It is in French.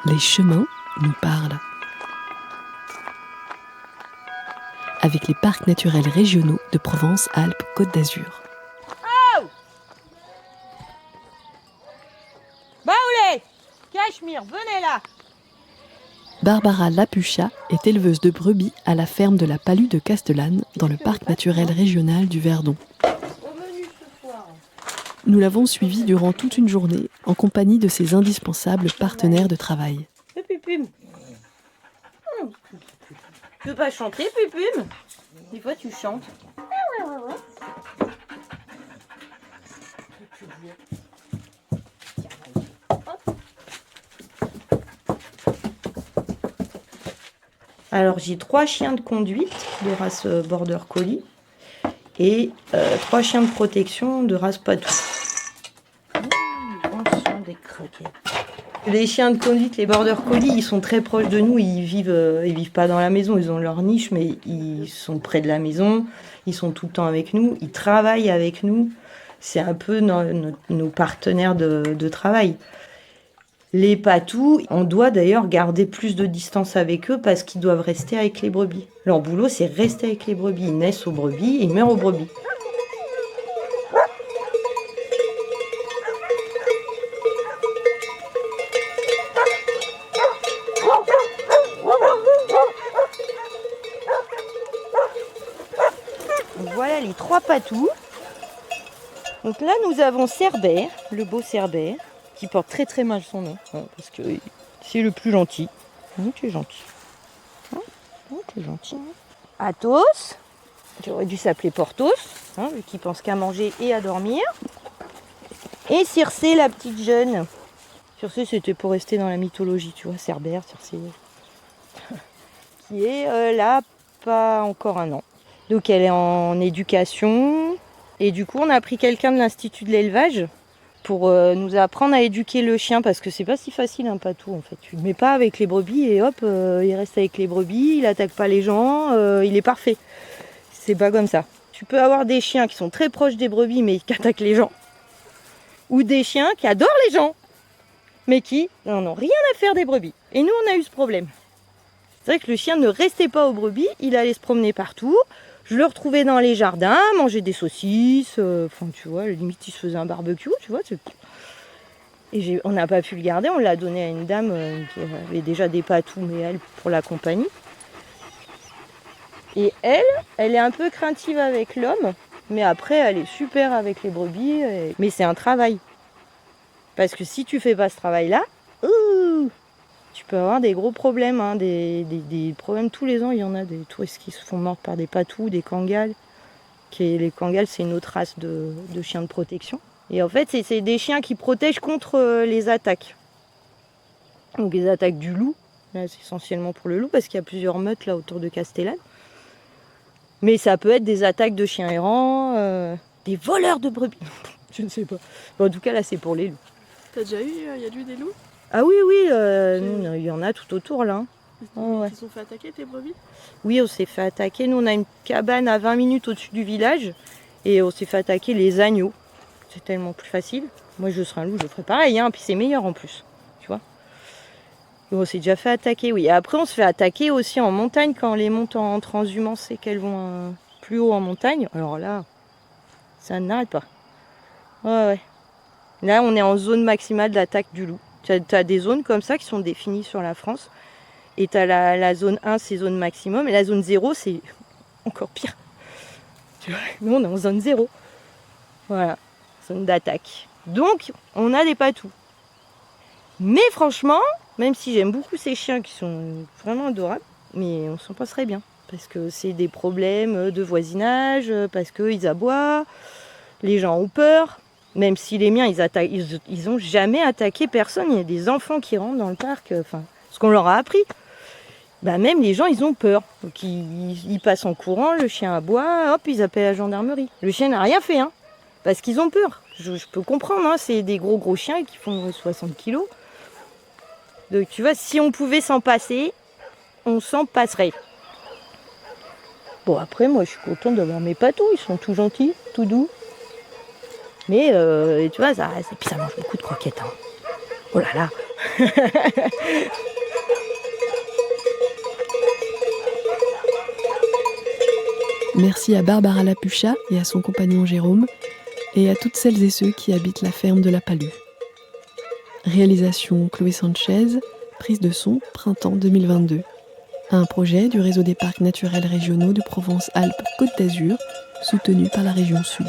Les chemins nous parlent. Avec les parcs naturels régionaux de Provence-Alpes-Côte d'Azur. Oh Baoulé, Cachemire, venez là. Barbara Lapucha est éleveuse de brebis à la ferme de la Palue de Castellane, dans le parc naturel régional du Verdon. Nous l'avons suivie durant toute une journée, en compagnie de ses indispensables partenaires de travail. Pupum. Tu veux pas chanter, Pupum? Des fois, tu chantes. Alors, j'ai 3 chiens de conduite de race Border Collie et 3 chiens de protection de race Patou. Les chiens de conduite, les Border Collie, ils sont très proches de nous. Ils vivent pas dans la maison, ils ont leur niche, mais ils sont près de la maison. Ils sont tout le temps avec nous. Ils travaillent avec nous. C'est un peu nos partenaires de travail. Les patous, on doit d'ailleurs garder plus de distance avec eux parce qu'ils doivent rester avec les brebis. Leur boulot, c'est rester avec les brebis. Ils naissent aux brebis et ils meurent aux brebis. Voilà les 3 patous. Donc là, nous avons Cerbère, le beau Cerbère, qui porte très très mal son nom, parce que c'est le plus gentil. Tu es gentil. Tu es gentil. Athos, j'aurais dû s'appeler Porthos, vu qu'il pense qu'à manger et à dormir. Et Circé, la petite jeune. Circé, c'était pour rester dans la mythologie, tu vois, Cerbère, Circé. Qui est là, pas encore un an. Donc elle est en éducation. Et du coup, on a pris quelqu'un de l'Institut de l'élevage pour nous apprendre à éduquer le chien, parce que c'est pas si facile un patou en fait. Tu le mets pas avec les brebis et hop, il reste avec les brebis, il attaque pas les gens, il est parfait. C'est pas comme ça. Tu peux avoir des chiens qui sont très proches des brebis mais qui attaquent les gens. Ou des chiens qui adorent les gens, mais qui n'en ont rien à faire des brebis. Et nous, on a eu ce problème. C'est vrai que le chien ne restait pas aux brebis, il allait se promener partout. Je le retrouvais dans les jardins, manger des saucisses, tu vois, limite il se faisait un barbecue, tu vois. Et on n'a pas pu le garder, on l'a donné à une dame qui avait déjà des patous, mais elle, pour la compagnie. Et elle est un peu craintive avec l'homme, mais après elle est super avec les brebis, mais c'est un travail. Parce que si tu fais pas ce travail-là, tu peux avoir des gros problèmes, des problèmes tous les ans. Il y en a des touristes qui se font mordre par des patous, des kangals. Les kangals, c'est une autre race de chiens de protection. Et en fait, c'est des chiens qui protègent contre les attaques. Donc les attaques du loup, là, c'est essentiellement pour le loup, parce qu'il y a plusieurs meutes là autour de Castellane. Mais ça peut être des attaques de chiens errants, des voleurs de brebis. Je ne sais pas. Bon, en tout cas, là, c'est pour les loups. T'as déjà eu, il y a eu des loups? Ah oui, nous, il y en a tout autour là. Ils se sont fait attaquer tes brebis? Oui, on s'est fait attaquer. Nous, on a une cabane à 20 minutes au-dessus du village et on s'est fait attaquer les agneaux. C'est tellement plus facile. Moi, je serais un loup, je ferais pareil, puis c'est meilleur en plus, tu vois. Et on s'est déjà fait attaquer, oui. Et après, on se fait attaquer aussi en montagne quand les montent en transhumance et qu'elles vont plus haut en montagne. Alors là, ça n'arrête pas. Ouais. Là, on est en zone maximale d'attaque du loup. Tu as des zones comme ça qui sont définies sur la France. Et tu as la zone 1, c'est zone maximum. Et la zone 0, c'est encore pire. Tu vois, nous, on est en zone 0. Voilà, zone d'attaque. Donc, on a des patous. Mais franchement, même si j'aime beaucoup ces chiens qui sont vraiment adorables, mais on s'en passerait bien. Parce que c'est des problèmes de voisinage, parce qu'ils aboient, les gens ont peur. Même si les miens, ils ont jamais attaqué personne. Il y a des enfants qui rentrent dans le parc, ce qu'on leur a appris. Même les gens, ils ont peur. Donc ils passent en courant, le chien aboie, hop, ils appellent la gendarmerie. Le chien n'a rien fait, parce qu'ils ont peur. Je peux comprendre, c'est des gros chiens qui font 60 kilos. Donc tu vois, si on pouvait s'en passer, on s'en passerait. Bon, après, moi, je suis contente d'avoir mes patous. Ils sont tout gentils, tout doux. Mais tu vois, et puis ça mange beaucoup de croquettes. Hein. Oh là là. Merci à Barbara Lapucha et à son compagnon Jérôme, et à toutes celles et ceux qui habitent la ferme de la Palue. Réalisation Chloé Sanchez, prise de son printemps 2022. Un projet du réseau des parcs naturels régionaux de Provence-Alpes-Côte d'Azur, soutenu par la région Sud.